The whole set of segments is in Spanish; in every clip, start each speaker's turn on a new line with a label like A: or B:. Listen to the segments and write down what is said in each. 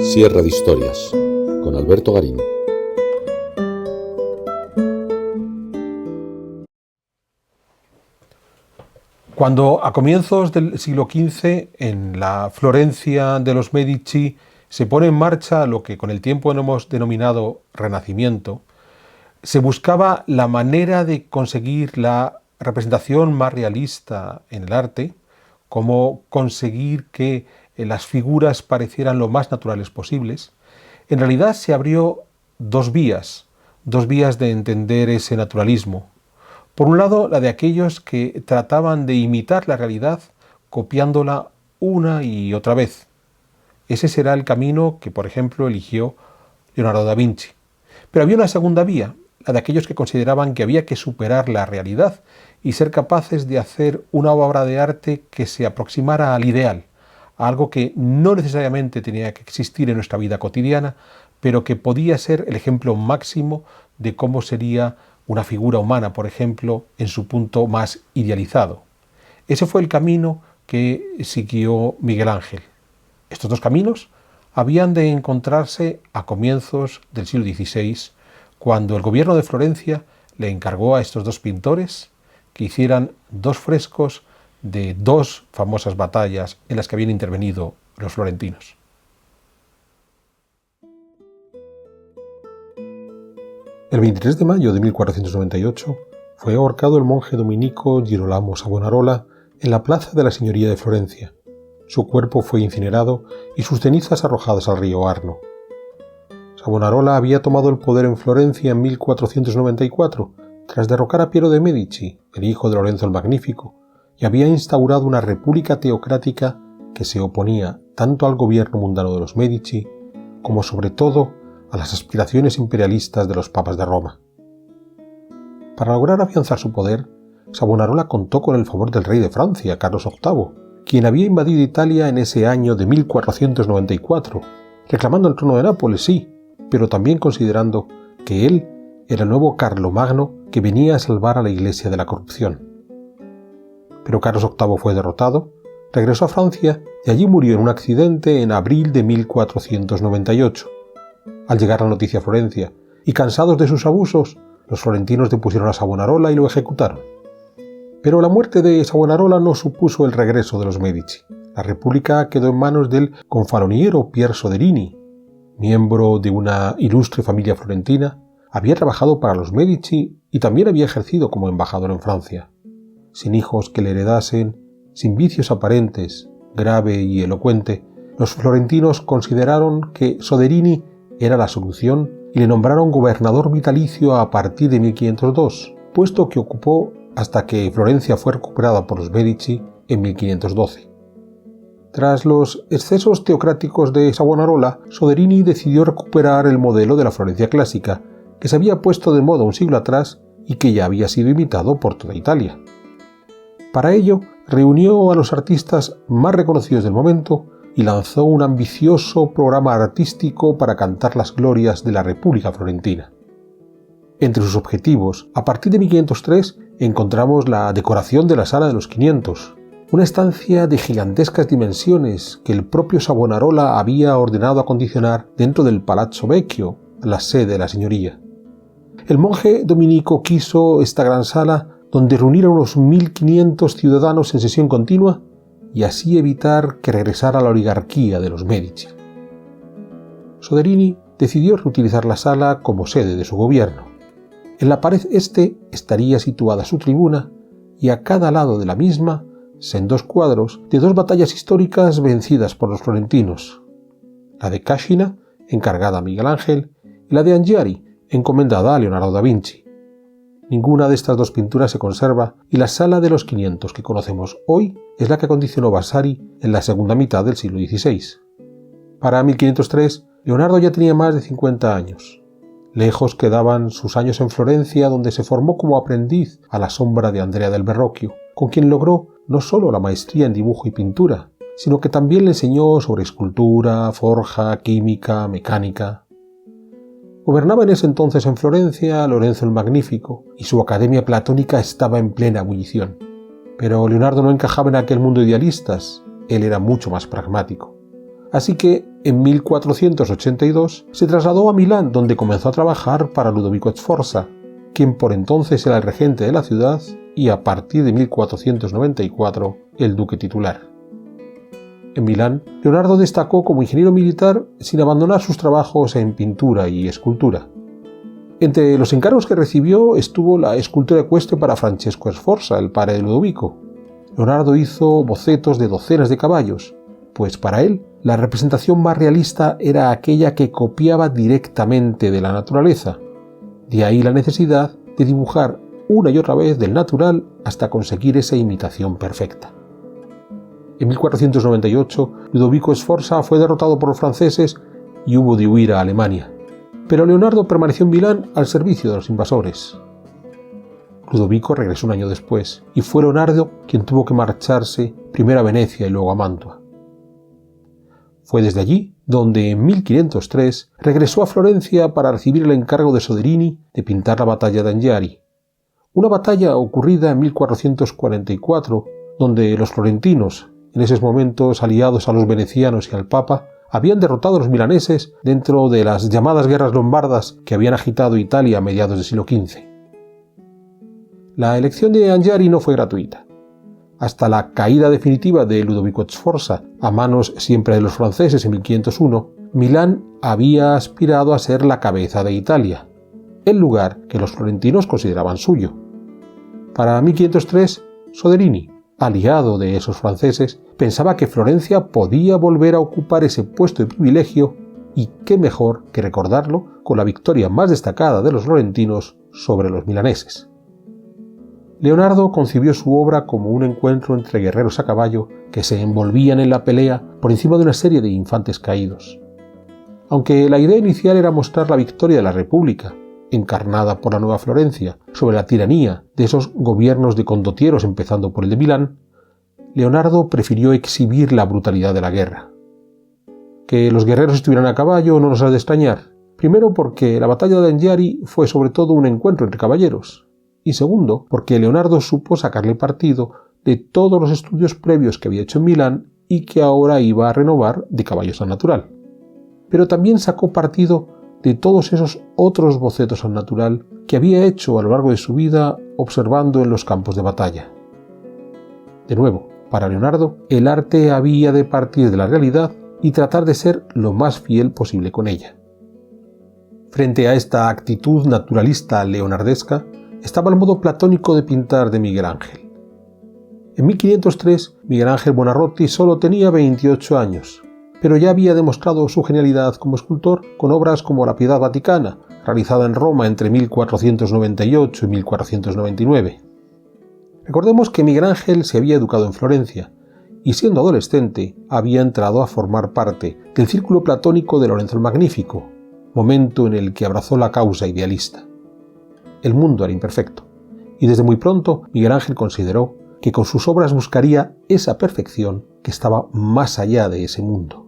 A: Sierra de Historias, con Alberto Garín.
B: Cuando a comienzos del siglo XV, en la Florencia de los Medici, se pone en marcha lo que con el tiempo hemos denominado Renacimiento, se buscaba la manera de conseguir la representación más realista en el arte, cómo conseguir que las figuras parecieran lo más naturales posibles. En realidad se abrió dos vías de entender ese naturalismo. Por un lado, la de aquellos que trataban de imitar la realidad copiándola una y otra vez. Ese será el camino que, por ejemplo, eligió Leonardo da Vinci. Pero había una segunda vía, la de aquellos que consideraban que había que superar la realidad y ser capaces de hacer una obra de arte que se aproximara al ideal, a algo que no necesariamente tenía que existir en nuestra vida cotidiana, pero que podía ser el ejemplo máximo de cómo sería una figura humana, por ejemplo, en su punto más idealizado. Ese fue el camino que siguió Miguel Ángel. Estos dos caminos habían de encontrarse a comienzos del siglo XVI, cuando el gobierno de Florencia le encargó a estos dos pintores que hicieran dos frescos de dos famosas batallas en las que habían intervenido los florentinos. El 23 de mayo de 1498 fue ahorcado el monje dominico Girolamo Savonarola en la plaza de la Signoria de Florencia. Su cuerpo fue incinerado y sus cenizas arrojadas al río Arno. Savonarola había tomado el poder en Florencia en 1494, tras derrocar a Piero de Medici, el hijo de Lorenzo el Magnífico, y había instaurado una república teocrática que se oponía tanto al gobierno mundano de los Medici como sobre todo a las aspiraciones imperialistas de los papas de Roma. Para lograr afianzar su poder, Savonarola contó con el favor del rey de Francia, Carlos VIII, quien había invadido Italia en ese año de 1494, reclamando el trono de Nápoles, sí, pero también considerando que él era el nuevo Carlomagno que venía a salvar a la Iglesia de la corrupción. Pero Carlos VIII fue derrotado, regresó a Francia y allí murió en un accidente en abril de 1498. Al llegar la noticia a Florencia, y cansados de sus abusos, los florentinos depusieron a Savonarola y lo ejecutaron. Pero la muerte de Savonarola no supuso el regreso de los Medici. La república quedó en manos del confaloniero Pier Soderini, miembro de una ilustre familia florentina. Había trabajado para los Medici y también había ejercido como embajador en Francia. Sin hijos que le heredasen, sin vicios aparentes, grave y elocuente, los florentinos consideraron que Soderini era la solución y le nombraron gobernador vitalicio a partir de 1502, puesto que ocupó hasta que Florencia fue recuperada por los Medici en 1512. Tras los excesos teocráticos de Savonarola, Soderini decidió recuperar el modelo de la Florencia clásica, que se había puesto de moda un siglo atrás y que ya había sido imitado por toda Italia. Para ello, reunió a los artistas más reconocidos del momento y lanzó un ambicioso programa artístico para cantar las glorias de la República Florentina. Entre sus objetivos, a partir de 1503, encontramos la decoración de la Sala de los 500, una estancia de gigantescas dimensiones que el propio Savonarola había ordenado acondicionar dentro del Palazzo Vecchio, la sede de la señoría. El monje dominico quiso esta gran sala donde reunir a unos 1500 ciudadanos en sesión continua y así evitar que regresara la oligarquía de los Medici. Soderini decidió reutilizar la sala como sede de su gobierno. En la pared este estaría situada su tribuna y a cada lado de la misma sendos cuadros de dos batallas históricas vencidas por los florentinos, la de Cascina, encargada a Miguel Ángel, y la de Anghiari, encomendada a Leonardo da Vinci. Ninguna de estas dos pinturas se conserva y la Sala de los 500 que conocemos hoy es la que acondicionó Vasari en la segunda mitad del siglo XVI. Para 1503, Leonardo ya tenía más de 50 años. Lejos quedaban sus años en Florencia, donde se formó como aprendiz a la sombra de Andrea del Verrocchio, con quien logró no solo la maestría en dibujo y pintura, sino que también le enseñó sobre escultura, forja, química, mecánica. Gobernaba en ese entonces en Florencia Lorenzo el Magnífico, y su academia platónica estaba en plena ebullición. Pero Leonardo no encajaba en aquel mundo de idealistas, él era mucho más pragmático. Así que en 1482 se trasladó a Milán, donde comenzó a trabajar para Ludovico Sforza, quien por entonces era el regente de la ciudad y a partir de 1494 el duque titular. En Milán, Leonardo destacó como ingeniero militar sin abandonar sus trabajos en pintura y escultura. Entre los encargos que recibió estuvo la escultura ecuestre para Francesco Sforza, el padre de Ludovico. Leonardo hizo bocetos de docenas de caballos, pues para él la representación más realista era aquella que copiaba directamente de la naturaleza. De ahí la necesidad de dibujar una y otra vez del natural hasta conseguir esa imitación perfecta. En 1498, Ludovico Sforza fue derrotado por los franceses y hubo de huir a Alemania, pero Leonardo permaneció en Milán al servicio de los invasores. Ludovico regresó un año después y fue Leonardo quien tuvo que marcharse primero a Venecia y luego a Mantua. Fue desde allí donde en 1503 regresó a Florencia para recibir el encargo de Soderini de pintar la batalla de Anghiari, una batalla ocurrida en 1444, donde los florentinos, en esos momentos aliados a los venecianos y al Papa, habían derrotado a los milaneses dentro de las llamadas guerras lombardas que habían agitado Italia a mediados del siglo XV. La elección de Anghiari no fue gratuita. Hasta la caída definitiva de Ludovico Sforza, a manos siempre de los franceses en 1501, Milán había aspirado a ser la cabeza de Italia, el lugar que los florentinos consideraban suyo. Para 1503, Soderini, aliado de esos franceses, pensaba que Florencia podía volver a ocupar ese puesto de privilegio, y qué mejor que recordarlo con la victoria más destacada de los florentinos sobre los milaneses. Leonardo concibió su obra como un encuentro entre guerreros a caballo que se envolvían en la pelea por encima de una serie de infantes caídos. Aunque la idea inicial era mostrar la victoria de la República, encarnada por la Nueva Florencia, sobre la tiranía de esos gobiernos de condotieros empezando por el de Milán, Leonardo prefirió exhibir la brutalidad de la guerra. Que los guerreros estuvieran a caballo no nos ha de extrañar, primero porque la batalla de Anghiari fue sobre todo un encuentro entre caballeros, y segundo, porque Leonardo supo sacarle partido de todos los estudios previos que había hecho en Milán y que ahora iba a renovar de caballos al natural. Pero también sacó partido de todos esos otros bocetos al natural que había hecho a lo largo de su vida observando en los campos de batalla. De nuevo, para Leonardo, el arte había de partir de la realidad y tratar de ser lo más fiel posible con ella. Frente a esta actitud naturalista leonardesca, estaba el modo platónico de pintar de Miguel Ángel. En 1503, Miguel Ángel Buonarroti solo tenía 28 años, pero ya había demostrado su genialidad como escultor con obras como La Piedad Vaticana, realizada en Roma entre 1498 y 1499. Recordemos que Miguel Ángel se había educado en Florencia y, siendo adolescente, había entrado a formar parte del círculo platónico de Lorenzo el Magnífico, momento en el que abrazó la causa idealista. El mundo era imperfecto, y desde muy pronto Miguel Ángel consideró que con sus obras buscaría esa perfección que estaba más allá de ese mundo.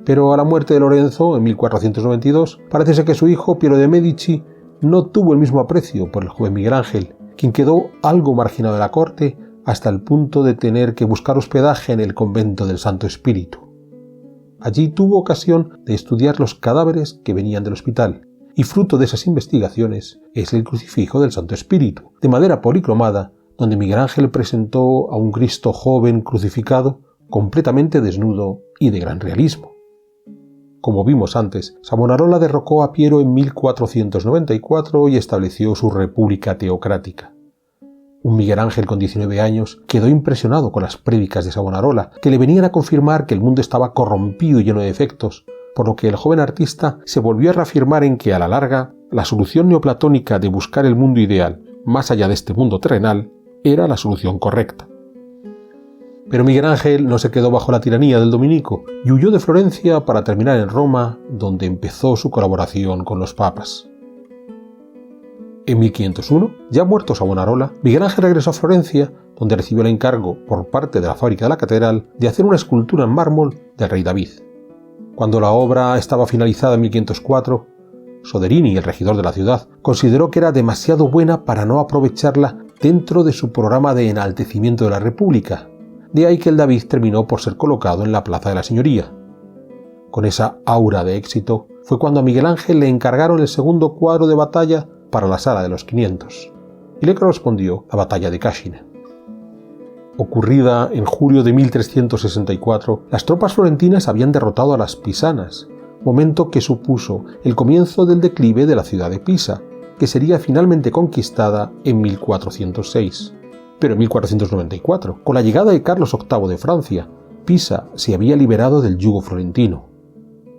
B: Pero a la muerte de Lorenzo, en 1492, parece ser que su hijo Piero de Medici no tuvo el mismo aprecio por el joven Miguel Ángel, quien quedó algo marginado de la corte hasta el punto de tener que buscar hospedaje en el convento del Santo Espíritu. Allí tuvo ocasión de estudiar los cadáveres que venían del hospital, y fruto de esas investigaciones es el crucifijo del Santo Espíritu, de madera policromada, donde Miguel Ángel presentó a un Cristo joven crucificado, completamente desnudo y de gran realismo. Como vimos antes, Savonarola derrocó a Piero en 1494 y estableció su república teocrática. Un Miguel Ángel con 19 años quedó impresionado con las prédicas de Savonarola, que le venían a confirmar que el mundo estaba corrompido y lleno de defectos, por lo que el joven artista se volvió a reafirmar en que, a la larga, la solución neoplatónica de buscar el mundo ideal, más allá de este mundo terrenal, era la solución correcta. Pero Miguel Ángel no se quedó bajo la tiranía del dominico y huyó de Florencia para terminar en Roma, donde empezó su colaboración con los papas. En 1501, ya muerto Savonarola, Miguel Ángel regresó a Florencia, donde recibió el encargo, por parte de la fábrica de la catedral, de hacer una escultura en mármol del rey David. Cuando la obra estaba finalizada en 1504, Soderini, el regidor de la ciudad, consideró que era demasiado buena para no aprovecharla dentro de su programa de enaltecimiento de la República, de ahí que el David terminó por ser colocado en la Plaza de la Signoria. Con esa aura de éxito fue cuando a Miguel Ángel le encargaron el segundo cuadro de batalla para la Sala de los 500, y le correspondió la batalla de Cascina. Ocurrida en julio de 1364, las tropas florentinas habían derrotado a las pisanas, momento que supuso el comienzo del declive de la ciudad de Pisa, que sería finalmente conquistada en 1406. Pero en 1494, con la llegada de Carlos VIII de Francia, Pisa se había liberado del yugo florentino.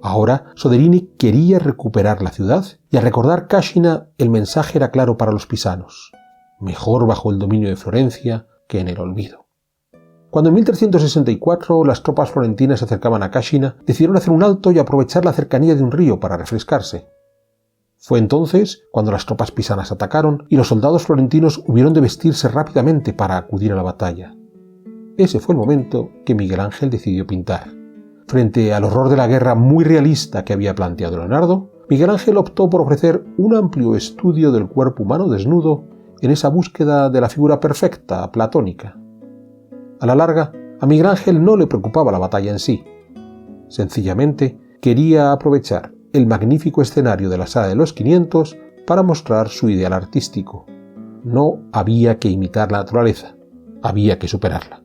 B: Ahora Soderini quería recuperar la ciudad, y al recordar Cascina el mensaje era claro para los pisanos: mejor bajo el dominio de Florencia que en el olvido. Cuando en 1364 las tropas florentinas se acercaban a Cascina, decidieron hacer un alto y aprovechar la cercanía de un río para refrescarse. Fue entonces cuando las tropas pisanas atacaron y los soldados florentinos hubieron de vestirse rápidamente para acudir a la batalla. Ese fue el momento que Miguel Ángel decidió pintar. Frente al horror de la guerra muy realista que había planteado Leonardo, Miguel Ángel optó por ofrecer un amplio estudio del cuerpo humano desnudo en esa búsqueda de la figura perfecta, platónica. A la larga, a Miguel Ángel no le preocupaba la batalla en sí. Sencillamente, quería aprovechar el magnífico escenario de la Sala de los 500 para mostrar su ideal artístico. No había que imitar la naturaleza, había que superarla.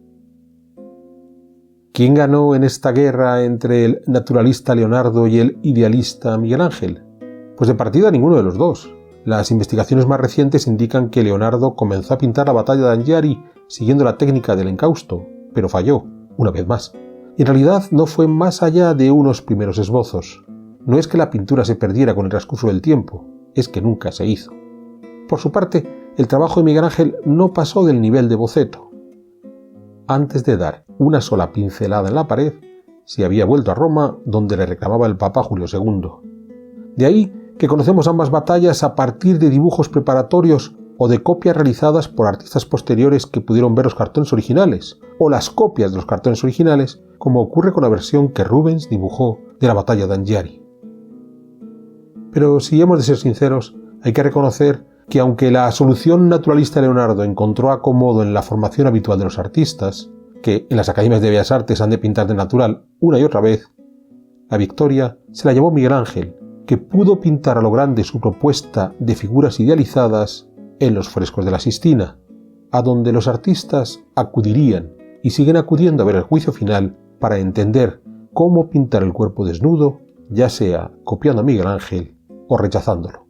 B: ¿Quién ganó en esta guerra entre el naturalista Leonardo y el idealista Miguel Ángel? Pues de partida ninguno de los dos. Las investigaciones más recientes indican que Leonardo comenzó a pintar la batalla de Anghiari siguiendo la técnica del encausto, pero falló, una vez más. Y en realidad no fue más allá de unos primeros esbozos. No es que la pintura se perdiera con el transcurso del tiempo, es que nunca se hizo. Por su parte, el trabajo de Miguel Ángel no pasó del nivel de boceto. Antes de dar una sola pincelada en la pared, se había vuelto a Roma, donde le reclamaba el Papa Julio II. De ahí que conocemos ambas batallas a partir de dibujos preparatorios o de copias realizadas por artistas posteriores que pudieron ver los cartones originales, o las copias de los cartones originales, como ocurre con la versión que Rubens dibujó de la batalla de Anghiari. Pero si hemos de ser sinceros, hay que reconocer que aunque la solución naturalista de Leonardo encontró acomodo en la formación habitual de los artistas, que en las academias de Bellas Artes han de pintar de natural una y otra vez, la victoria se la llevó Miguel Ángel, que pudo pintar a lo grande su propuesta de figuras idealizadas en los frescos de la Sistina, a donde los artistas acudirían y siguen acudiendo a ver el juicio final para entender cómo pintar el cuerpo desnudo, ya sea copiando a Miguel Ángel o rechazándolo.